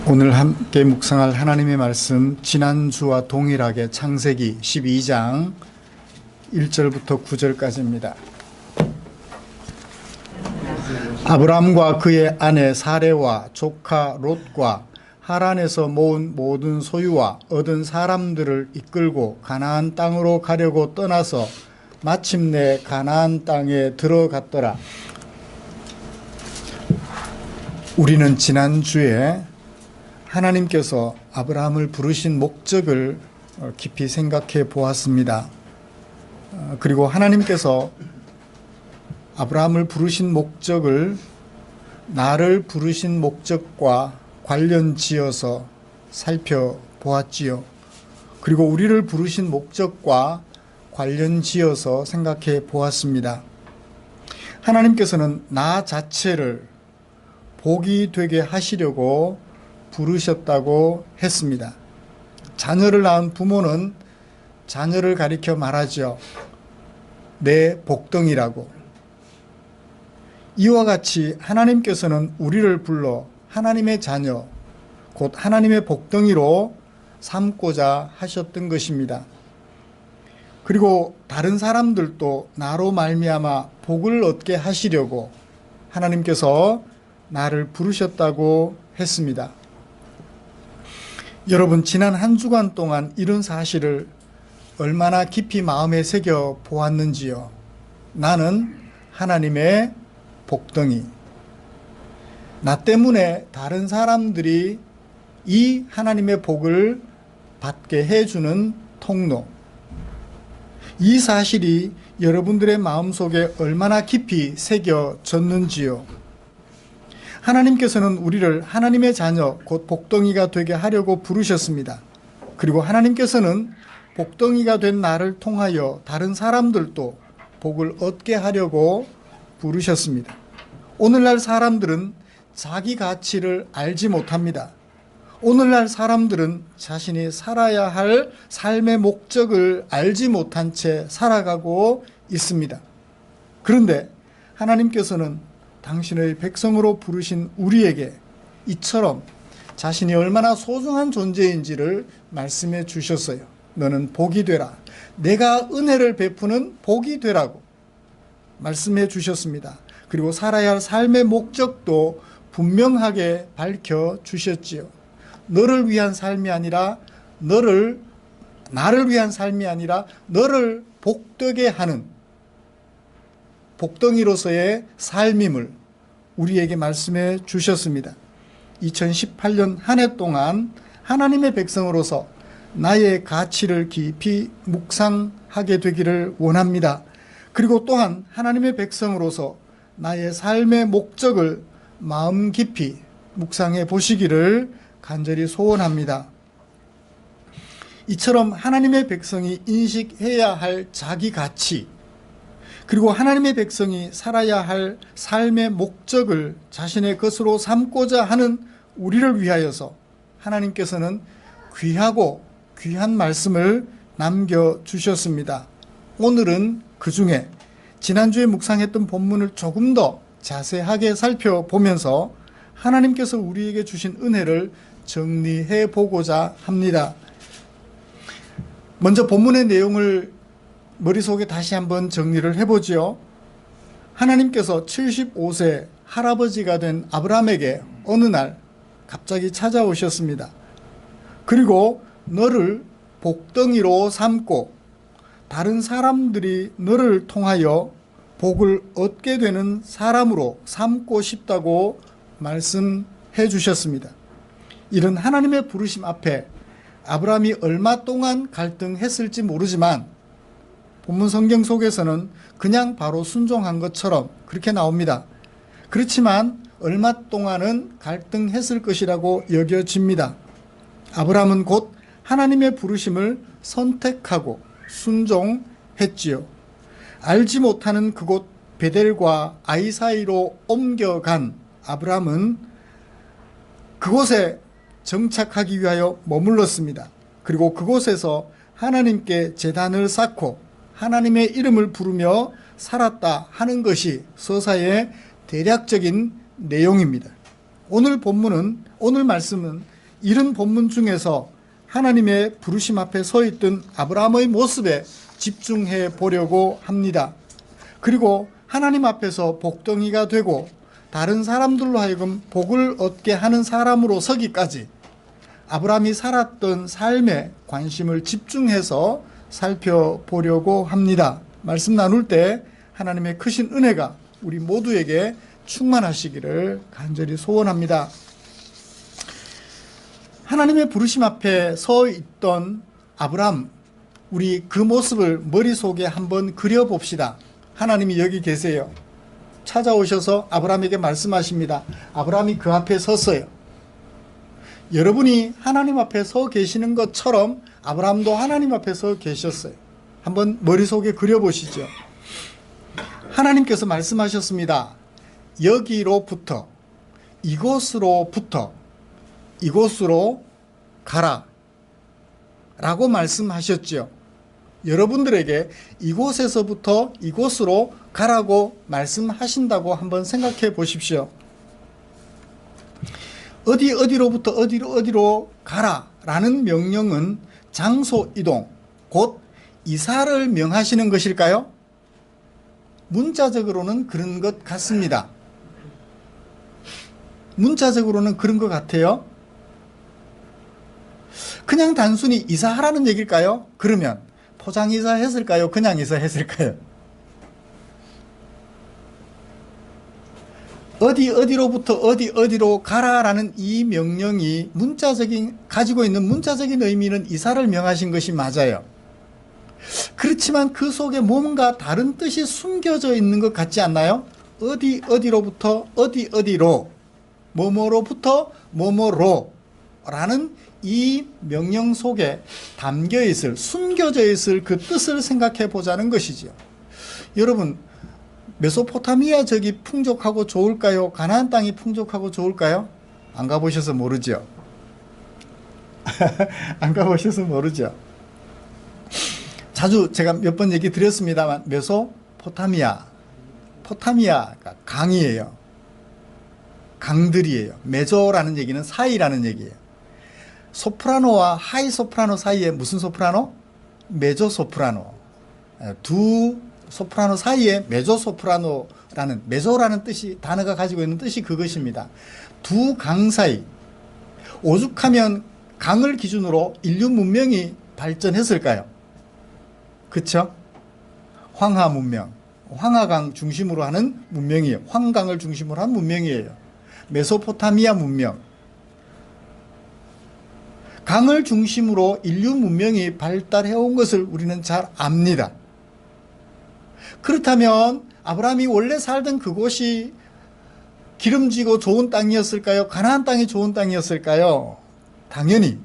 오늘 함께 묵상할 하나님의 말씀, 지난주와 동일하게 창세기 12장 1절부터 9절까지입니다. 아브람과 그의 아내 사레와 조카 롯과 하란에서 모은 모든 소유와 얻은 사람들을 이끌고 가나안 땅으로 가려고 떠나서 마침내 가나안 땅에 들어갔더라. 우리는 지난주에 하나님께서 아브라함을 부르신 목적을 깊이 생각해 보았습니다. 그리고 하나님께서 아브라함을 부르신 목적을 나를 부르신 목적과 관련 지어서 살펴보았지요. 그리고 우리를 부르신 목적과 관련 지어서 생각해 보았습니다. 하나님께서는 나 자체를 복이 되게 하시려고 부르셨다고 했습니다. 자녀를 낳은 부모는 자녀를 가리켜 말하죠. 내 복덩이라고. 이와 같이 하나님께서는 우리를 불러 하나님의 자녀, 곧 하나님의 복덩이로 삼고자 하셨던 것입니다. 그리고 다른 사람들도 나로 말미암아 복을 얻게 하시려고 하나님께서 나를 부르셨다고 했습니다. 여러분, 지난 한 주간 동안 이런 사실을 얼마나 깊이 마음에 새겨 보았는지요. 나는 하나님의 복덩이. 나 때문에 다른 사람들이 이 하나님의 복을 받게 해주는 통로. 이 사실이 여러분들의 마음속에 얼마나 깊이 새겨졌는지요. 하나님께서는 우리를 하나님의 자녀, 곧 복덩이가 되게 하려고 부르셨습니다. 그리고 하나님께서는 복덩이가 된 나를 통하여 다른 사람들도 복을 얻게 하려고 부르셨습니다. 오늘날 사람들은 자기 가치를 알지 못합니다. 오늘날 사람들은 자신이 살아야 할 삶의 목적을 알지 못한 채 살아가고 있습니다. 그런데 하나님께서는 당신의 백성으로 부르신 우리에게 이처럼 자신이 얼마나 소중한 존재인지를 말씀해 주셨어요. 너는 복이 되라. 내가 은혜를 베푸는 복이 되라고 말씀해 주셨습니다. 그리고 살아야 할 삶의 목적도 분명하게 밝혀 주셨지요. 너를 위한 삶이 아니라 나를 위한 삶이 아니라 너를 복되게 하는 복덩이로서의 삶임을 우리에게 말씀해 주셨습니다. 2018년 한 해 동안 하나님의 백성으로서 나의 가치를 깊이 묵상하게 되기를 원합니다. 그리고 또한 하나님의 백성으로서 나의 삶의 목적을 마음 깊이 묵상해 보시기를 간절히 소원합니다. 이처럼 하나님의 백성이 인식해야 할 자기 가치, 그리고 하나님의 백성이 살아야 할 삶의 목적을 자신의 것으로 삼고자 하는 우리를 위하여서 하나님께서는 귀하고 귀한 말씀을 남겨주셨습니다. 오늘은 그 중에 지난주에 묵상했던 본문을 조금 더 자세하게 살펴보면서 하나님께서 우리에게 주신 은혜를 정리해 보고자 합니다. 먼저 본문의 내용을 머릿속에 다시 한번 정리를 해보지요. 하나님께서 75세 할아버지가 된 아브라함에게 어느 날 갑자기 찾아오셨습니다. 그리고 너를 복덩이로 삼고 다른 사람들이 너를 통하여 복을 얻게 되는 사람으로 삼고 싶다고 말씀해 주셨습니다. 이런 하나님의 부르심 앞에 아브라함이 얼마 동안 갈등했을지 모르지만 본문 성경 속에서는 그냥 바로 순종한 것처럼 그렇게 나옵니다. 그렇지만 얼마 동안은 갈등했을 것이라고 여겨집니다. 아브라함은 곧 하나님의 부르심을 선택하고 순종했지요. 알지 못하는 그곳 베델과 아이 사이로 옮겨간 아브라함은 그곳에 정착하기 위하여 머물렀습니다. 그리고 그곳에서 하나님께 제단을 쌓고 하나님의 이름을 부르며 살았다 하는 것이 서사의 대략적인 내용입니다. 오늘 말씀은 이런 본문 중에서 하나님의 부르심 앞에 서 있던 아브라함의 모습에 집중해 보려고 합니다. 그리고 하나님 앞에서 복덩이가 되고 다른 사람들로 하여금 복을 얻게 하는 사람으로 서기까지 아브라함이 살았던 삶에 관심을 집중해서 살펴보려고 합니다. 말씀 나눌 때 하나님의 크신 은혜가 우리 모두에게 충만하시기를 간절히 소원합니다. 하나님의 부르심 앞에 서 있던 아브라함, 우리 그 모습을 머릿속에 한번 그려봅시다. 하나님이 여기 계세요. 찾아오셔서 아브라함에게 말씀하십니다. 아브라함이 그 앞에 섰어요. 여러분이 하나님 앞에 서 계시는 것처럼 아브라함도 하나님 앞에 서 계셨어요. 한번 머릿속에 그려보시죠. 하나님께서 말씀하셨습니다. 여기로부터, 이곳으로부터 이곳으로 가라 라고 말씀하셨죠. 여러분들에게 이곳에서부터 이곳으로 가라고 말씀하신다고 한번 생각해 보십시오. 어디로부터 어디로 가라 라는 명령은 장소 이동, 곧 이사를 명하시는 것일까요? 문자적으로는 그런 것 같습니다. 문자적으로는 그런 것 같아요. 그냥 단순히 이사하라는 얘기일까요? 그러면 포장 이사했을까요? 그냥 이사했을까요? 어디로부터 어디로 가라라는 이 명령이 가지고 있는 문자적인 의미는 이사를 명하신 것이 맞아요. 그렇지만 그 속에 뭔가 다른 뜻이 숨겨져 있는 것 같지 않나요? 어디로부터 어디로, 뭐뭐로부터 뭐뭐로 라는 이 명령 속에 숨겨져 있을 그 뜻을 생각해 보자는 것이죠. 여러분, 메소포타미아 적이 풍족하고 좋을까요? 가나안 땅이 풍족하고 좋을까요? 안 가보셔서 모르죠. 안 가보셔서 모르죠. 자주 제가 몇 번 얘기 드렸습니다만 메소포타미아가 강이에요. 강들이에요. 메조라는 얘기는 사이라는 얘기예요. 소프라노와 하이 소프라노 사이에 무슨 소프라노? 메조 소프라노. 두 소프라노 사이에 메조 소프라노라는, 메조라는 뜻이, 단어가 가지고 있는 뜻이 그것입니다. 두 강 사이, 오죽하면 강을 기준으로 인류 문명이 발전했을까요? 그쵸? 황하 문명, 황하강 중심으로 하는 문명이에요. 황강을 중심으로 한 문명이에요. 메소포타미아 문명. 강을 중심으로 인류 문명이 발달해온 것을 우리는 잘 압니다. 그렇다면 아브라함이 원래 살던 그곳이 기름지고 좋은 땅이었을까요? 가나안 땅이 좋은 땅이었을까요? 당연히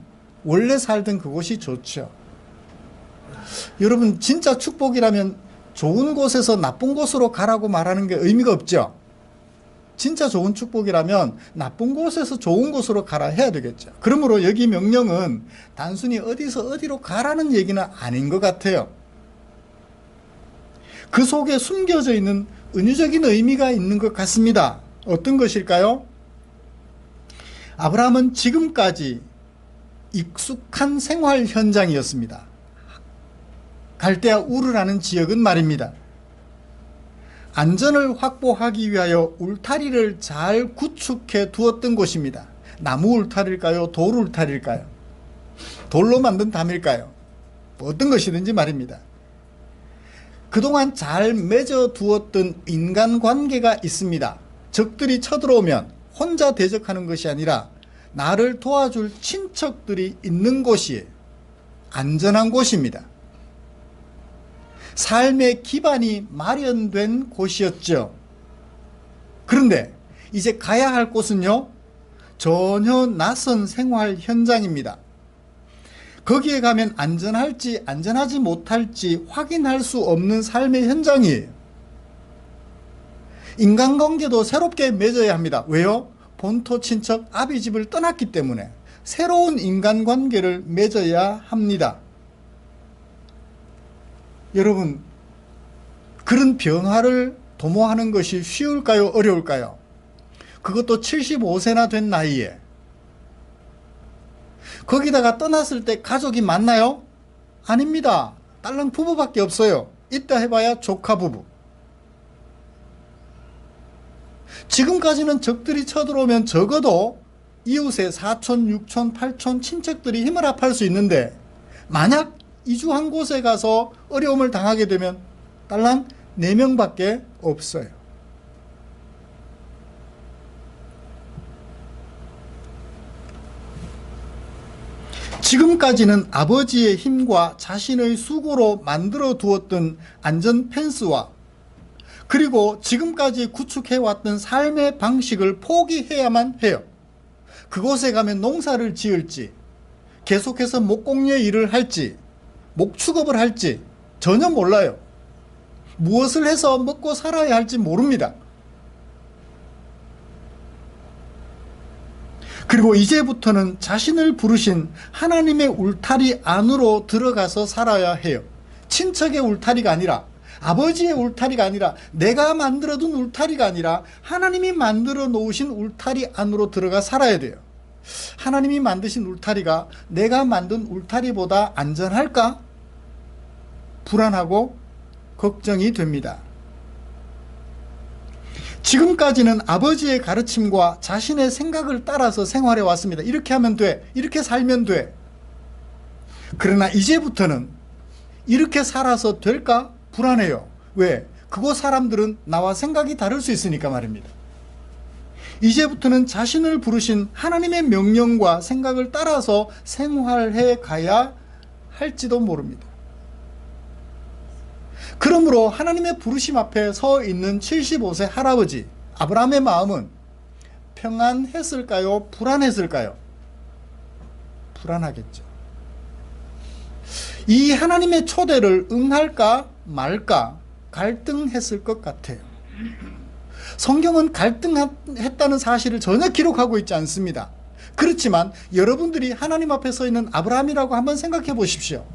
원래 살던 그곳이 좋죠. 여러분, 진짜 축복이라면 좋은 곳에서 나쁜 곳으로 가라고 말하는 게 의미가 없죠. 진짜 좋은 축복이라면 나쁜 곳에서 좋은 곳으로 가라 해야 되겠죠. 그러므로 여기 명령은 단순히 어디서 어디로 가라는 얘기는 아닌 것 같아요. 그 속에 숨겨져 있는 은유적인 의미가 있는 것 같습니다. 어떤 것일까요? 아브라함은 지금까지 익숙한 생활 현장이었습니다. 갈대아 우르라는 지역은 말입니다. 안전을 확보하기 위하여 울타리를 잘 구축해 두었던 곳입니다. 나무 울타리일까요? 돌 울타리일까요? 돌로 만든 담일까요? 어떤 것이든지 말입니다. 그동안 잘 맺어 두었던 인간관계가 있습니다. 적들이 쳐들어오면 혼자 대적하는 것이 아니라 나를 도와줄 친척들이 있는 곳이에요. 안전한 곳입니다. 삶의 기반이 마련된 곳이었죠. 그런데 이제 가야 할 곳은요, 전혀 낯선 생활 현장입니다. 거기에 가면 안전할지 안전하지 못할지 확인할 수 없는 삶의 현장이에요. 인간관계도 새롭게 맺어야 합니다. 왜요? 본토 친척 아비 집을 떠났기 때문에 새로운 인간관계를 맺어야 합니다. 여러분, 그런 변화를 도모하는 것이 쉬울까요? 어려울까요? 그것도 75세나 된 나이에. 거기다가 떠났을 때 가족이 많나요? 아닙니다. 딸랑 부부밖에 없어요. 이따 해봐야 조카 부부. 지금까지는 적들이 쳐들어오면 적어도 이웃의 사촌, 육촌, 팔촌, 친척들이 힘을 합할 수 있는데 만약 이주한 곳에 가서 어려움을 당하게 되면 딸랑 4명밖에 없어요. 지금까지는 아버지의 힘과 자신의 수고로 만들어 두었던 안전 펜스와 그리고 지금까지 구축해왔던 삶의 방식을 포기해야만 해요. 그곳에 가면 농사를 지을지 계속해서 목공의 일을 할지 목축업을 할지 전혀 몰라요. 무엇을 해서 먹고 살아야 할지 모릅니다. 그리고 이제부터는 자신을 부르신 하나님의 울타리 안으로 들어가서 살아야 해요. 친척의 울타리가 아니라 아버지의 울타리가 아니라 내가 만들어둔 울타리가 아니라 하나님이 만들어 놓으신 울타리 안으로 들어가 살아야 돼요. 하나님이 만드신 울타리가 내가 만든 울타리보다 안전할까? 불안하고 걱정이 됩니다. 지금까지는 아버지의 가르침과 자신의 생각을 따라서 생활해 왔습니다. 이렇게 하면 돼. 이렇게 살면 돼. 그러나 이제부터는 이렇게 살아서 될까? 불안해요. 왜? 그곳 사람들은 나와 생각이 다를 수 있으니까 말입니다. 이제부터는 자신을 부르신 하나님의 명령과 생각을 따라서 생활해 가야 할지도 모릅니다. 그러므로 하나님의 부르심 앞에 서 있는 75세 할아버지 아브라함의 마음은 평안했을까요? 불안했을까요? 불안하겠죠. 이 하나님의 초대를 응할까 말까 갈등했을 것 같아요. 성경은 갈등했다는 사실을 전혀 기록하고 있지 않습니다. 그렇지만 여러분들이 하나님 앞에 서 있는 아브라함이라고 한번 생각해 보십시오.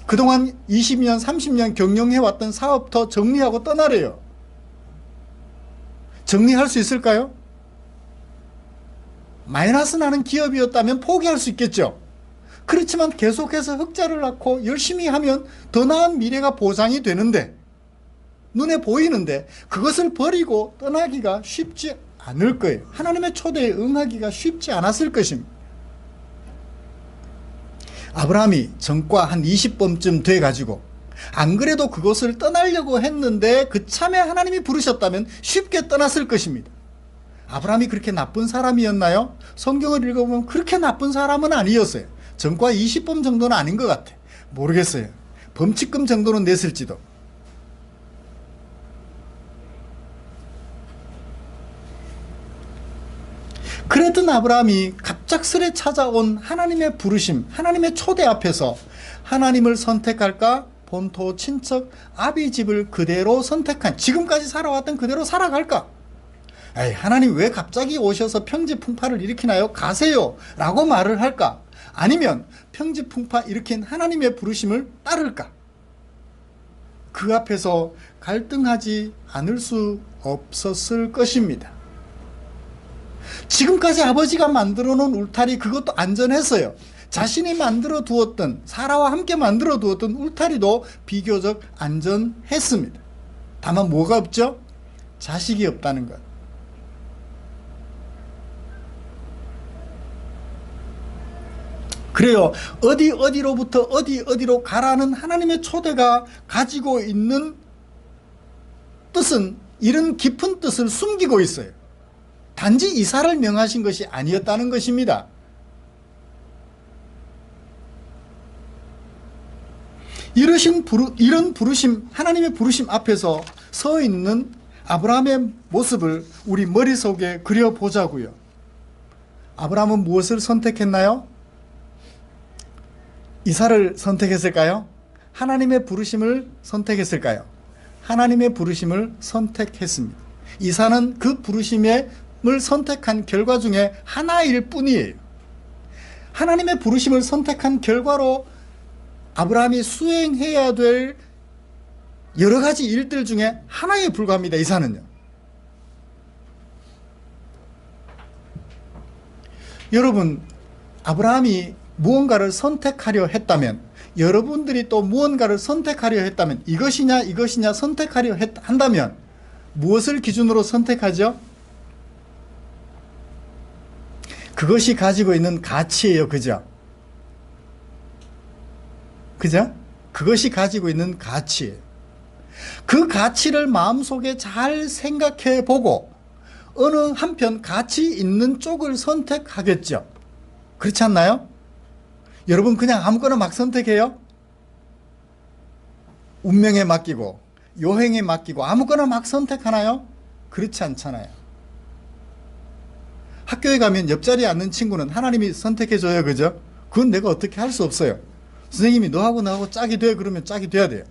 그동안 20년, 30년 경영해왔던 사업터 정리하고 떠나래요. 정리할 수 있을까요? 마이너스 나는 기업이었다면 포기할 수 있겠죠. 그렇지만 계속해서 흑자를 낳고 열심히 하면 더 나은 미래가 보장이 되는데, 눈에 보이는데 그것을 버리고 떠나기가 쉽지 않을 거예요. 하나님의 초대에 응하기가 쉽지 않았을 것입니다. 아브라함이 전과 한 20번쯤 돼가지고 안 그래도 그것을 떠나려고 했는데 그참에 하나님이 부르셨다면 쉽게 떠났을 것입니다. 아브라함이 그렇게 나쁜 사람이었나요? 성경을 읽어보면 그렇게 나쁜 사람은 아니었어요. 전과 20번 정도는 아닌 것 같아. 모르겠어요. 범칙금 정도는 냈을지도. 그랬던 아브라함이 갑작스레 찾아온 하나님의 부르심, 하나님의 초대 앞에서 하나님을 선택할까? 본토 친척 아비 집을 그대로 선택한, 지금까지 살아왔던 그대로 살아갈까? 에이, 하나님 왜 갑자기 오셔서 평지풍파를 일으키나요? 가세요 라고 말을 할까? 아니면 평지풍파 일으킨 하나님의 부르심을 따를까? 그 앞에서 갈등하지 않을 수 없었을 것입니다. 지금까지 아버지가 만들어 놓은 울타리, 그것도 안전했어요. 자신이 만들어 두었던, 사라와 함께 만들어 두었던 울타리도 비교적 안전했습니다. 다만 뭐가 없죠? 자식이 없다는 것. 그래요. 어디로부터 어디로 가라는 하나님의 초대가 가지고 있는 뜻은 이런 깊은 뜻을 숨기고 있어요. 단지 이사를 명하신 것이 아니었다는 것입니다. 이런 부르심, 하나님의 부르심 앞에서 서 있는 아브라함의 모습을 우리 머릿속에 그려보자고요. 아브라함은 무엇을 선택했나요? 이사를 선택했을까요? 하나님의 부르심을 선택했을까요? 하나님의 부르심을 선택했습니다. 이사는 그 부르심을 선택한 결과 중에 하나일 뿐이에요. 하나님의 부르심을 선택한 결과로 아브라함이 수행해야 될 여러 가지 일들 중에 하나에 불과합니다. 이사는요. 여러분, 아브라함이 무언가를 선택하려 했다면, 여러분들이 또 무언가를 선택하려 했다면, 이것이냐 선택하려 한다면 무엇을 기준으로 선택하죠? 그것이 가지고 있는 가치예요. 그죠? 그죠? 그것이 가지고 있는 가치예요. 그 가치를 마음속에 잘 생각해 보고 어느 한편 가치 있는 쪽을 선택하겠죠. 그렇지 않나요? 여러분 그냥 아무거나 막 선택해요? 운명에 맡기고 요행에 맡기고 아무거나 막 선택하나요? 그렇지 않잖아요. 학교에 가면 옆자리에 앉는 친구는 하나님이 선택해줘요. 그죠? 그건 내가 어떻게 할 수 없어요. 선생님이 너하고 나하고 짝이 돼 그러면 짝이 돼야 돼요.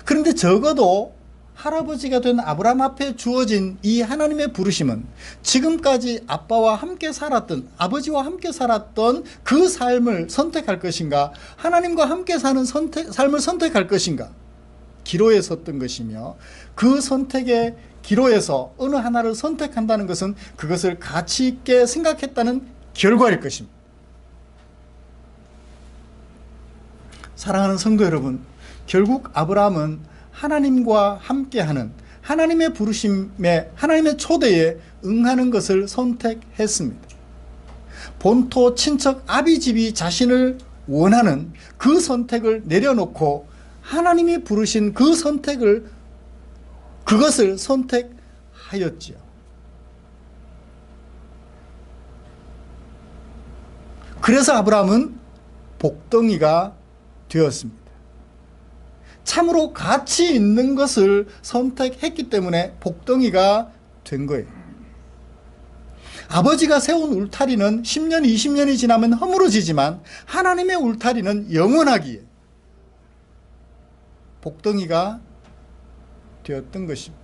그런데 적어도 할아버지가 된 아브라함 앞에 주어진 이 하나님의 부르심은 지금까지 아빠와 함께 살았던, 아버지와 함께 살았던 그 삶을 선택할 것인가, 하나님과 함께 사는 삶을 선택할 것인가, 기로에 섰던 것이며, 그 선택의 기로에서 어느 하나를 선택한다는 것은 그것을 가치 있게 생각했다는 결과일 것입니다. 사랑하는 성도 여러분, 결국 아브라함은 하나님과 함께하는 하나님의 부르심에, 하나님의 초대에 응하는 것을 선택했습니다. 본토 친척 아비집이 자신을 원하는 그 선택을 내려놓고 하나님이 부르신 그 선택을, 그것을 선택하였지요. 그래서 아브라함은 복덩이가 되었습니다. 참으로 가치 있는 것을 선택했기 때문에 복덩이가 된 거예요. 아버지가 세운 울타리는 10년, 20년이 지나면 허물어지지만 하나님의 울타리는 영원하기에 복덩이가 되었던 것입니다.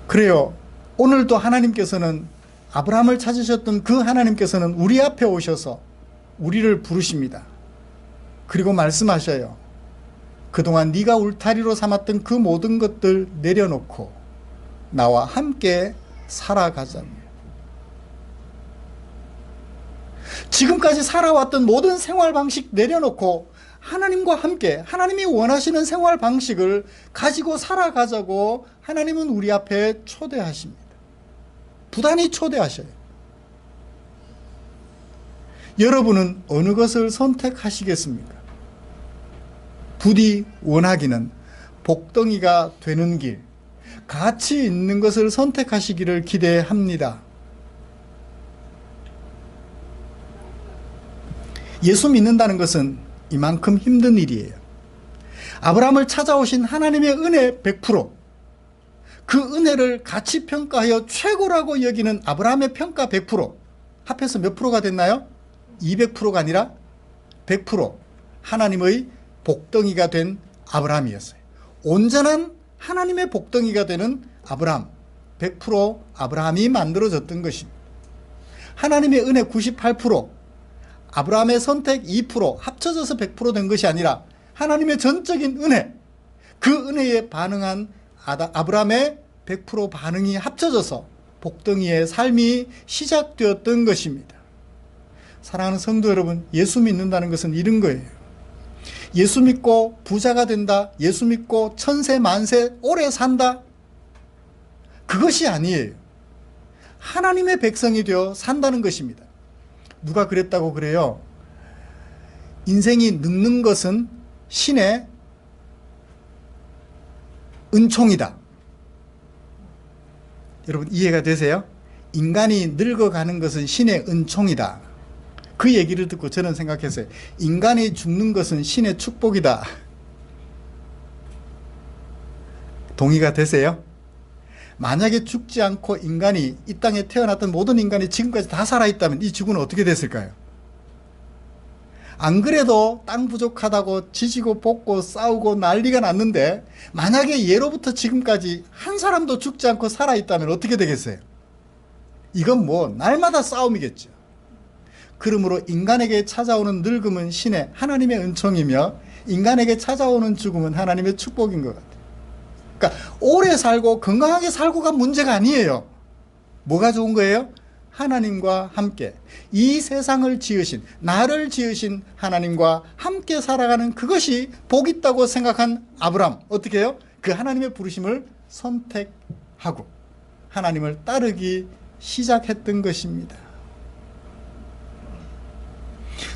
그래요. 오늘도 하나님께서는, 아브라함을 찾으셨던 그 하나님께서는 우리 앞에 오셔서 우리를 부르십니다. 그리고 말씀하셔요. 그동안 네가 울타리로 삼았던 그 모든 것들 내려놓고 나와 함께 살아가자며. 지금까지 살아왔던 모든 생활 방식 내려놓고 하나님과 함께 하나님이 원하시는 생활 방식을 가지고 살아가자고 하나님은 우리 앞에 초대하십니다. 부단히 초대하셔요. 여러분은 어느 것을 선택하시겠습니까? 부디 원하기는 복덩이가 되는 길, 가치 있는 것을 선택하시기를 기대합니다. 예수 믿는다는 것은 이만큼 힘든 일이에요. 아브라함을 찾아오신 하나님의 은혜 100%, 그 은혜를 가치 평가하여 최고라고 여기는 아브라함의 평가 100%, 합해서 몇 프로가 됐나요? 200%가 아니라 100% 하나님의 복덩이가 된 아브라함이었어요. 온전한 하나님의 복덩이가 되는 아브라함, 100% 아브라함이 만들어졌던 것입니다. 하나님의 은혜 98%, 아브라함의 선택 2% 합쳐져서 100% 된 것이 아니라 하나님의 전적인 은혜, 그 은혜에 반응한 아브라함의 100% 반응이 합쳐져서 복덩이의 삶이 시작되었던 것입니다. 사랑하는 성도 여러분, 예수 믿는다는 것은 이런 거예요. 예수 믿고 부자가 된다, 예수 믿고 천세 만세 오래 산다, 그것이 아니에요. 하나님의 백성이 되어 산다는 것입니다. 누가 그랬다고 그래요? 인생이 늙는 것은 신의 은총이다. 여러분 이해가 되세요? 인간이 늙어가는 것은 신의 은총이다. 그 얘기를 듣고 저는 생각했어요. 인간이 죽는 것은 신의 축복이다. 동의가 되세요? 만약에 죽지 않고 인간이, 이 땅에 태어났던 모든 인간이 지금까지 다 살아있다면 이 지구는 어떻게 됐을까요? 안 그래도 땅 부족하다고 지지고 볶고 싸우고 난리가 났는데, 만약에 예로부터 지금까지 한 사람도 죽지 않고 살아있다면 어떻게 되겠어요? 이건 뭐 날마다 싸움이겠죠. 그러므로 인간에게 찾아오는 늙음은 신의, 하나님의 은총이며 인간에게 찾아오는 죽음은 하나님의 축복인 것 같아요. 그러니까 오래 살고 건강하게 살고가 문제가 아니에요. 뭐가 좋은 거예요? 하나님과 함께 이 세상을 지으신, 나를 지으신 하나님과 함께 살아가는 그것이 복 있다고 생각한 아브람, 어떻게 해요? 그 하나님의 부르심을 선택하고 하나님을 따르기 시작했던 것입니다.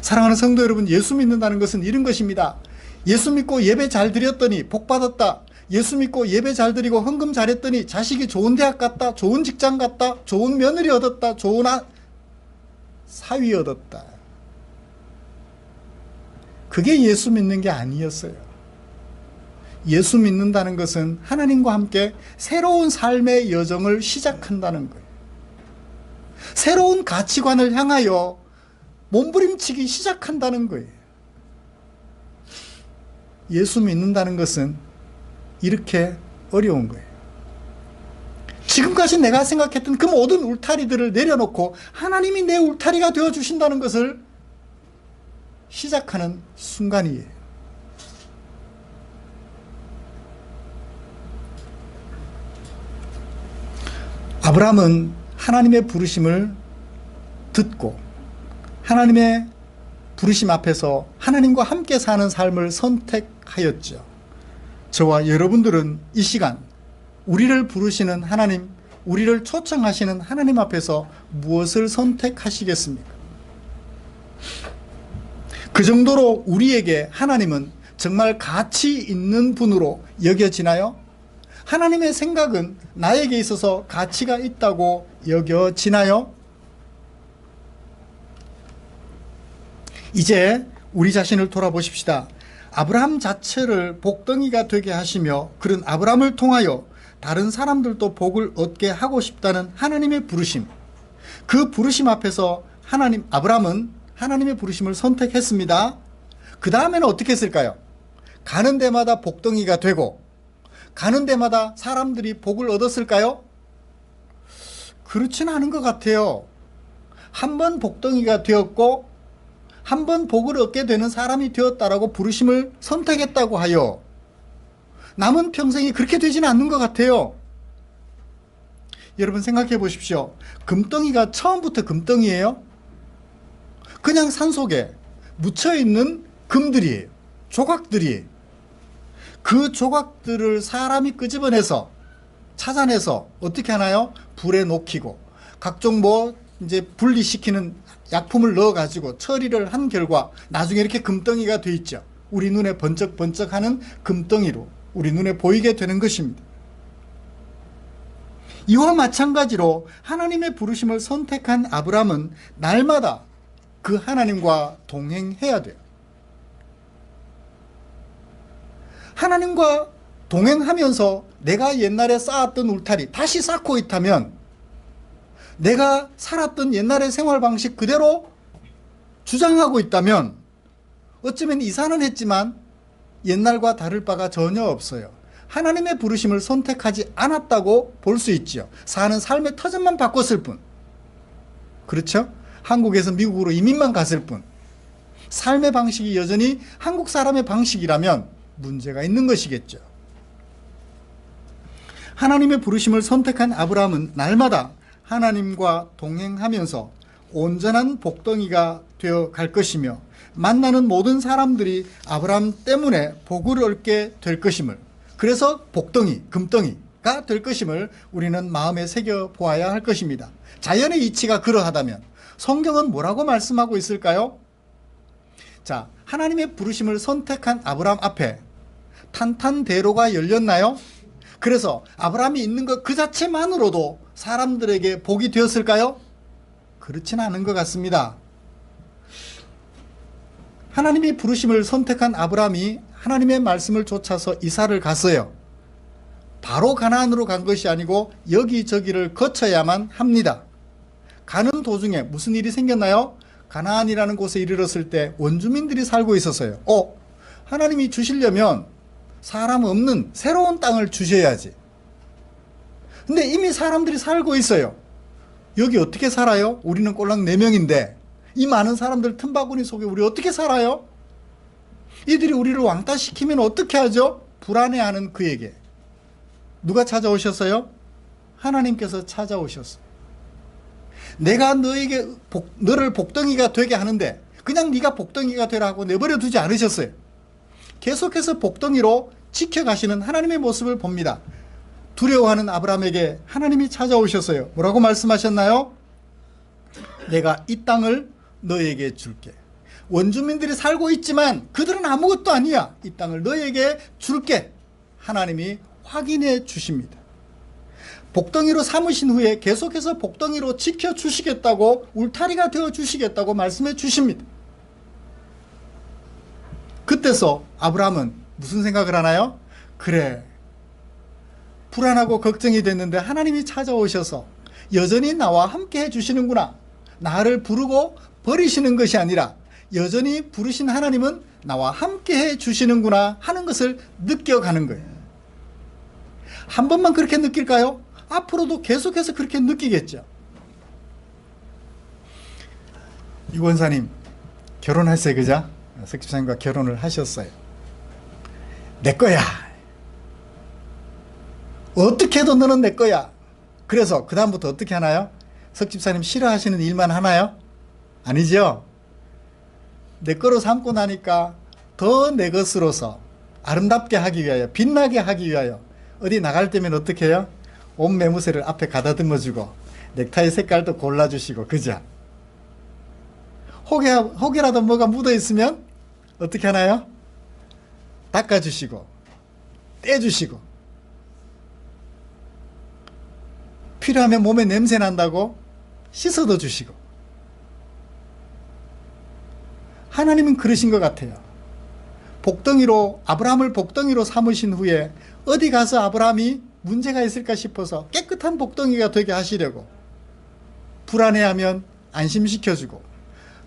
사랑하는 성도 여러분, 예수 믿는다는 것은 이런 것입니다. 예수 믿고 예배 잘 드렸더니 복 받았다. 예수 믿고 예배 잘 드리고 헌금 잘했더니 자식이 좋은 대학 갔다, 좋은 직장 갔다, 좋은 며느리 얻었다, 좋은 사위 얻었다. 그게 예수 믿는 게 아니었어요. 예수 믿는다는 것은 하나님과 함께 새로운 삶의 여정을 시작한다는 거예요. 새로운 가치관을 향하여 몸부림치기 시작한다는 거예요. 예수 믿는다는 것은 이렇게 어려운 거예요. 지금까지 내가 생각했던 그 모든 울타리들을 내려놓고 하나님이 내 울타리가 되어주신다는 것을 시작하는 순간이에요. 아브라함은 하나님의 부르심을 듣고 하나님의 부르심 앞에서 하나님과 함께 사는 삶을 선택하였죠. 저와 여러분들은 이 시간 우리를 부르시는 하나님, 우리를 초청하시는 하나님 앞에서 무엇을 선택하시겠습니까? 그 정도로 우리에게 하나님은 정말 가치 있는 분으로 여겨지나요? 하나님의 생각은 나에게 있어서 가치가 있다고 여겨지나요? 이제 우리 자신을 돌아보십시다. 아브라함 자체를 복덩이가 되게 하시며 그런 아브라함을 통하여 다른 사람들도 복을 얻게 하고 싶다는 하나님의 부르심, 그 부르심 앞에서 아브라함은 하나님의 부르심을 선택했습니다. 그 다음에는 어떻게 했을까요? 가는 데마다 복덩이가 되고 가는 데마다 사람들이 복을 얻었을까요? 그렇지는 않은 것 같아요. 한 번 복덩이가 되었고 한 번 복을 얻게 되는 사람이 되었다라고 부르심을 선택했다고 하여 남은 평생이 그렇게 되지는 않는 것 같아요. 여러분 생각해 보십시오. 금덩이가 처음부터 금덩이예요? 그냥 산속에 묻혀있는 금들이에요. 조각들이에요. 그 조각들을 사람이 끄집어내서 찾아내서 어떻게 하나요? 불에 녹이고 각종 이제 분리시키는 약품을 넣어가지고 처리를 한 결과 나중에 이렇게 금덩이가 돼 있죠. 우리 눈에 번쩍번쩍하는 금덩이로 우리 눈에 보이게 되는 것입니다. 이와 마찬가지로 하나님의 부르심을 선택한 아브라함은 날마다 그 하나님과 동행해야 돼요. 하나님과 동행하면서 내가 옛날에 쌓았던 울타리 다시 쌓고 있다면, 내가 살았던 옛날의 생활 방식 그대로 주장하고 있다면 어쩌면 이사는 했지만 옛날과 다를 바가 전혀 없어요. 하나님의 부르심을 선택하지 않았다고 볼 수 있죠. 사는 삶의 터전만 바꿨을 뿐. 그렇죠? 한국에서 미국으로 이민만 갔을 뿐. 삶의 방식이 여전히 한국 사람의 방식이라면 문제가 있는 것이겠죠. 하나님의 부르심을 선택한 아브라함은 날마다 하나님과 동행하면서 온전한 복덩이가 되어 갈 것이며 만나는 모든 사람들이 아브라함 때문에 복을 얻게 될 것임을, 그래서 복덩이, 금덩이가 될 것임을 우리는 마음에 새겨보아야 할 것입니다. 자연의 이치가 그러하다면 성경은 뭐라고 말씀하고 있을까요? 자, 하나님의 부르심을 선택한 아브라함 앞에 탄탄대로가 열렸나요? 그래서 아브라함이 있는 것 그 자체만으로도 사람들에게 복이 되었을까요? 그렇지는 않은 것 같습니다. 하나님의 부르심을 선택한 아브라함이 하나님의 말씀을 좇아서 이사를 갔어요. 바로 가나안으로 간 것이 아니고 여기저기를 거쳐야만 합니다. 가는 도중에 무슨 일이 생겼나요? 가나안이라는 곳에 이르렀을 때 원주민들이 살고 있었어요. 하나님이 주시려면 사람 없는 새로운 땅을 주셔야지. 근데 이미 사람들이 살고 있어요. 여기 어떻게 살아요? 우리는 꼴랑 4명인데 이 많은 사람들 틈바구니 속에 우리 어떻게 살아요? 이들이 우리를 왕따시키면 어떻게 하죠? 불안해하는 그에게 누가 찾아오셨어요? 하나님께서 찾아오셨어요. 내가 너를 복덩이가 되게 하는데 그냥 네가 복덩이가 되라고 내버려 두지 않으셨어요. 계속해서 복덩이로 지켜가시는 하나님의 모습을 봅니다. 두려워하는 아브라함에게 하나님이 찾아오셨어요. 뭐라고 말씀하셨나요? 내가 이 땅을 너에게 줄게. 원주민들이 살고 있지만 그들은 아무것도 아니야. 이 땅을 너에게 줄게. 하나님이 확인해 주십니다. 복덩이로 삼으신 후에 계속해서 복덩이로 지켜주시겠다고, 울타리가 되어주시겠다고 말씀해 주십니다. 그때서 아브라함은 무슨 생각을 하나요? 그래, 불안하고 걱정이 됐는데 하나님이 찾아오셔서 여전히 나와 함께 해주시는구나. 나를 부르고 버리시는 것이 아니라 여전히 부르신 하나님은 나와 함께 해주시는구나 하는 것을 느껴가는 거예요. 한 번만 그렇게 느낄까요? 앞으로도 계속해서 그렇게 느끼겠죠. 유 권사님 결혼했어요, 그죠? 석 집사님과 결혼을 하셨어요. 내 거야. 어떻게 해도 너는 내 거야. 그래서 그 다음부터 어떻게 하나요? 석 집사님 싫어하시는 일만 하나요? 아니죠. 내 거로 삼고 나니까 더 내 것으로서 아름답게 하기 위하여, 빛나게 하기 위하여 어디 나갈 때면 어떻게 해요? 옷 매무새를 앞에 가다듬어 주고 넥타이 색깔도 골라주시고, 그죠? 혹이라도 뭐가 묻어 있으면 어떻게 하나요? 닦아주시고 떼주시고, 필요하면 몸에 냄새 난다고 씻어도 주시고. 하나님은 그러신 것 같아요. 아브라함을 복덩이로 삼으신 후에 어디 가서 아브라함이 문제가 있을까 싶어서 깨끗한 복덩이가 되게 하시려고, 불안해하면 안심시켜주고,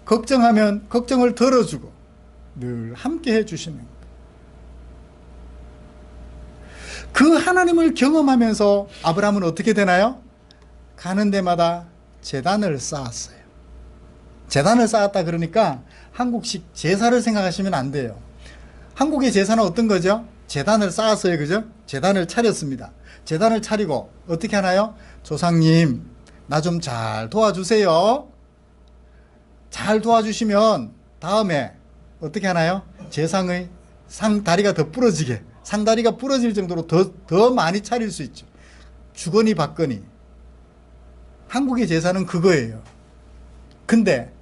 걱정하면 걱정을 덜어주고 늘 함께 해주시는 거예요. 그 하나님을 경험하면서 아브라함은 어떻게 되나요? 가는 데마다 제단을 쌓았어요. 제단을 쌓았다 그러니까 한국식 제사를 생각하시면 안 돼요. 한국의 제사는 어떤 거죠? 제단을 쌓았어요, 그죠? 제단을 차렸습니다. 제단을 차리고 어떻게 하나요? 조상님, 나 좀 잘 도와주세요. 잘 도와주시면 다음에 어떻게 하나요? 제상의 상다리가 더 부러지게, 상다리가 부러질 정도로 더 많이 차릴 수 있죠. 주거니 받거니. 한국의 제사는 그거예요. 근데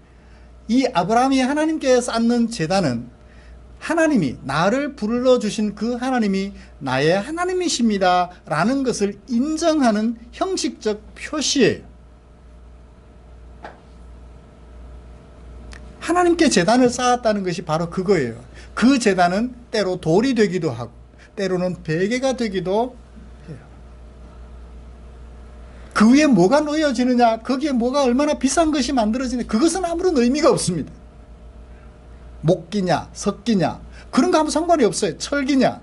이 아브라함이 하나님께 쌓는 제단은 하나님이, 나를 불러주신 그 하나님이 나의 하나님이십니다 라는 것을 인정하는 형식적 표시예요. 하나님께 제단을 쌓았다는 것이 바로 그거예요. 그 제단은 때로 돌이 되기도 하고 때로는 베개가 되기도 해요. 그 위에 뭐가 놓여지느냐, 거기에 뭐가 얼마나 비싼 것이 만들어지느냐, 그것은 아무런 의미가 없습니다. 목기냐 석기냐 그런 거 아무 상관이 없어요. 철기냐.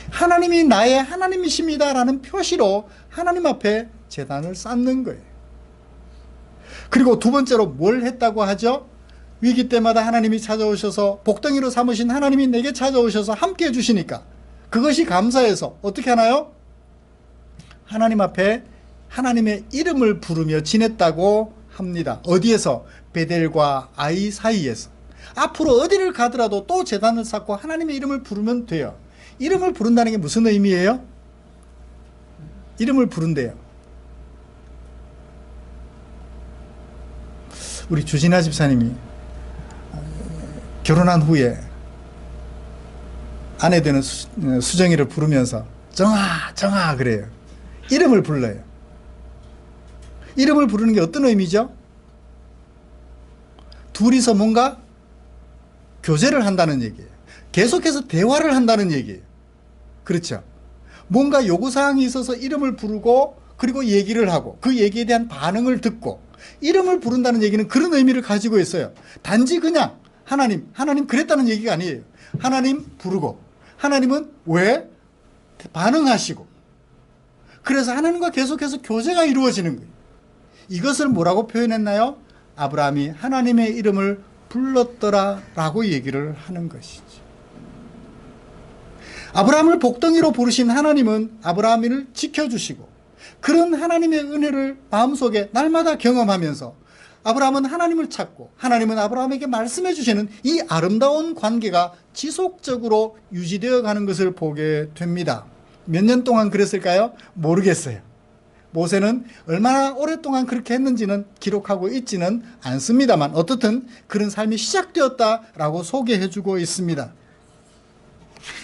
하나님이 나의 하나님이십니다 라는 표시로 하나님 앞에 제단을 쌓는 거예요. 그리고 두 번째로 뭘 했다고 하죠? 위기 때마다 하나님이 찾아오셔서, 복덩이로 삼으신 하나님이 내게 찾아오셔서 함께 해주시니까 그것이 감사해서 어떻게 하나요? 하나님 앞에 하나님의 이름을 부르며 지냈다고 합니다. 어디에서? 베델과 아이 사이에서. 앞으로 어디를 가더라도 또 제단을 쌓고 하나님의 이름을 부르면 돼요. 이름을 부른다는 게 무슨 의미예요? 이름을 부른대요. 우리 주진아 집사님이 결혼한 후에 아내 되는 수정이를 부르면서 정아 정아 그래요. 이름을 불러요. 이름을 부르는 게 어떤 의미죠? 둘이서 뭔가 교제를 한다는 얘기예요. 계속해서 대화를 한다는 얘기예요. 그렇죠? 뭔가 요구사항이 있어서 이름을 부르고 그리고 얘기를 하고 그 얘기에 대한 반응을 듣고, 이름을 부른다는 얘기는 그런 의미를 가지고 있어요. 단지 그냥 하나님 그랬다는 얘기가 아니에요. 하나님 부르고 하나님은 왜? 반응하시고, 그래서 하나님과 계속해서 교제가 이루어지는 거예요. 이것을 뭐라고 표현했나요? 아브라함이 하나님의 이름을 불렀더라 라고 얘기를 하는 것이죠. 아브라함을 복덩이로 부르신 하나님은 아브라함을 지켜주시고 그런 하나님의 은혜를 마음속에 날마다 경험하면서 아브라함은 하나님을 찾고 하나님은 아브라함에게 말씀해 주시는 이 아름다운 관계가 지속적으로 유지되어 가는 것을 보게 됩니다. 몇 년 동안 그랬을까요? 모르겠어요. 모세는 얼마나 오랫동안 그렇게 했는지는 기록하고 있지는 않습니다만 어떻든 그런 삶이 시작되었다라고 소개해 주고 있습니다.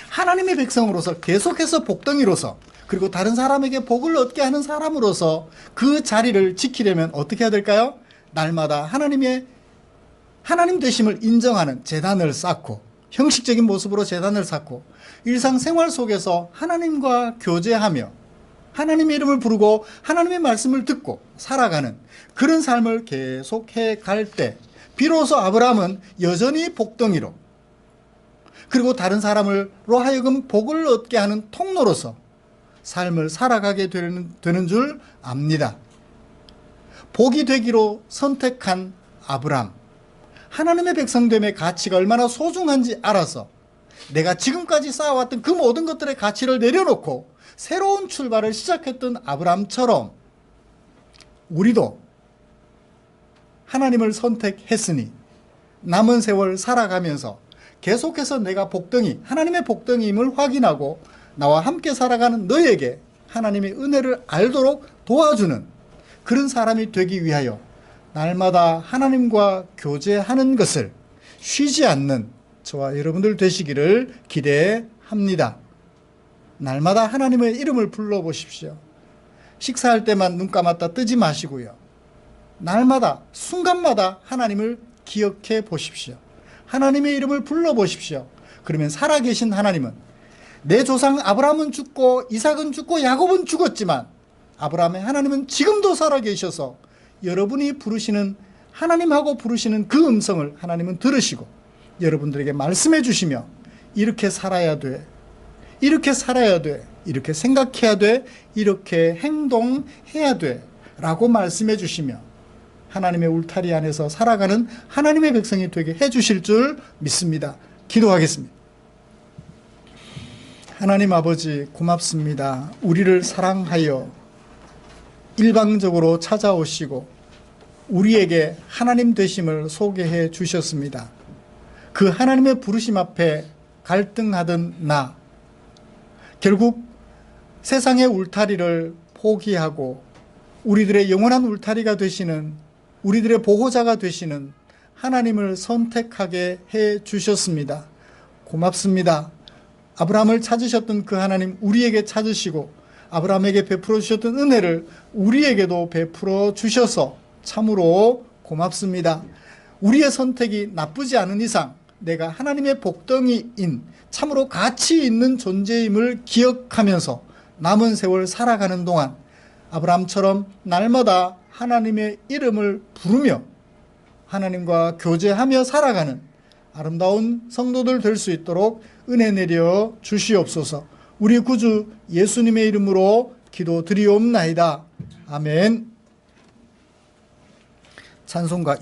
하나님의 백성으로서 계속해서 복덩이로서 그리고 다른 사람에게 복을 얻게 하는 사람으로서 그 자리를 지키려면 어떻게 해야 될까요? 날마다 하나님 되심을 인정하는 제단을 쌓고 형식적인 모습으로 제단을 쌓고 일상생활 속에서 하나님과 교제하며 하나님의 이름을 부르고 하나님의 말씀을 듣고 살아가는 그런 삶을 계속해 갈 때 비로소 아브라함은 여전히 복덩이로 그리고 다른 사람으로 하여금 복을 얻게 하는 통로로서 삶을 살아가게 되는 줄 압니다. 복이 되기로 선택한 아브라함, 하나님의 백성됨의 가치가 얼마나 소중한지 알아서 내가 지금까지 쌓아왔던 그 모든 것들의 가치를 내려놓고 새로운 출발을 시작했던 아브라함처럼 우리도 하나님을 선택했으니 남은 세월 살아가면서 계속해서 내가 복덩이, 하나님의 복덩이임을 확인하고 나와 함께 살아가는 너에게 하나님의 은혜를 알도록 도와주는 그런 사람이 되기 위하여 날마다 하나님과 교제하는 것을 쉬지 않는 저와 여러분들 되시기를 기대합니다. 날마다 하나님의 이름을 불러보십시오. 식사할 때만 눈 감았다 뜨지 마시고요. 날마다 순간마다 하나님을 기억해 보십시오. 하나님의 이름을 불러보십시오. 그러면 살아계신 하나님은 내 조상 아브라함은 죽고 이삭은 죽고 야곱은 죽었지만 아브라함의 하나님은 지금도 살아계셔서 여러분이 부르시는 하나님하고 부르시는 그 음성을 하나님은 들으시고 여러분들에게 말씀해 주시며 이렇게 살아야 돼, 이렇게 살아야 돼, 이렇게 생각해야 돼, 이렇게 행동해야 돼 라고 말씀해 주시며 하나님의 울타리 안에서 살아가는 하나님의 백성이 되게 해주실 줄 믿습니다. 기도하겠습니다. 하나님 아버지 고맙습니다. 우리를 사랑하여 일방적으로 찾아오시고 우리에게 하나님 되심을 소개해 주셨습니다. 그 하나님의 부르심 앞에 갈등하던 나, 결국 세상의 울타리를 포기하고 우리들의 영원한 울타리가 되시는, 우리들의 보호자가 되시는 하나님을 선택하게 해 주셨습니다. 고맙습니다. 아브라함을 찾으셨던 그 하나님 우리에게 찾으시고 아브라함에게 베풀어 주셨던 은혜를 우리에게도 베풀어 주셔서 참으로 고맙습니다. 우리의 선택이 나쁘지 않은 이상 내가 하나님의 복덩이인 참으로 가치 있는 존재임을 기억하면서 남은 세월 살아가는 동안 아브라함처럼 날마다 하나님의 이름을 부르며 하나님과 교제하며 살아가는 아름다운 성도들 될 수 있도록 은혜 내려 주시옵소서. 우리 구주 예수님의 이름으로 기도드리옵나이다. 아멘. 찬송가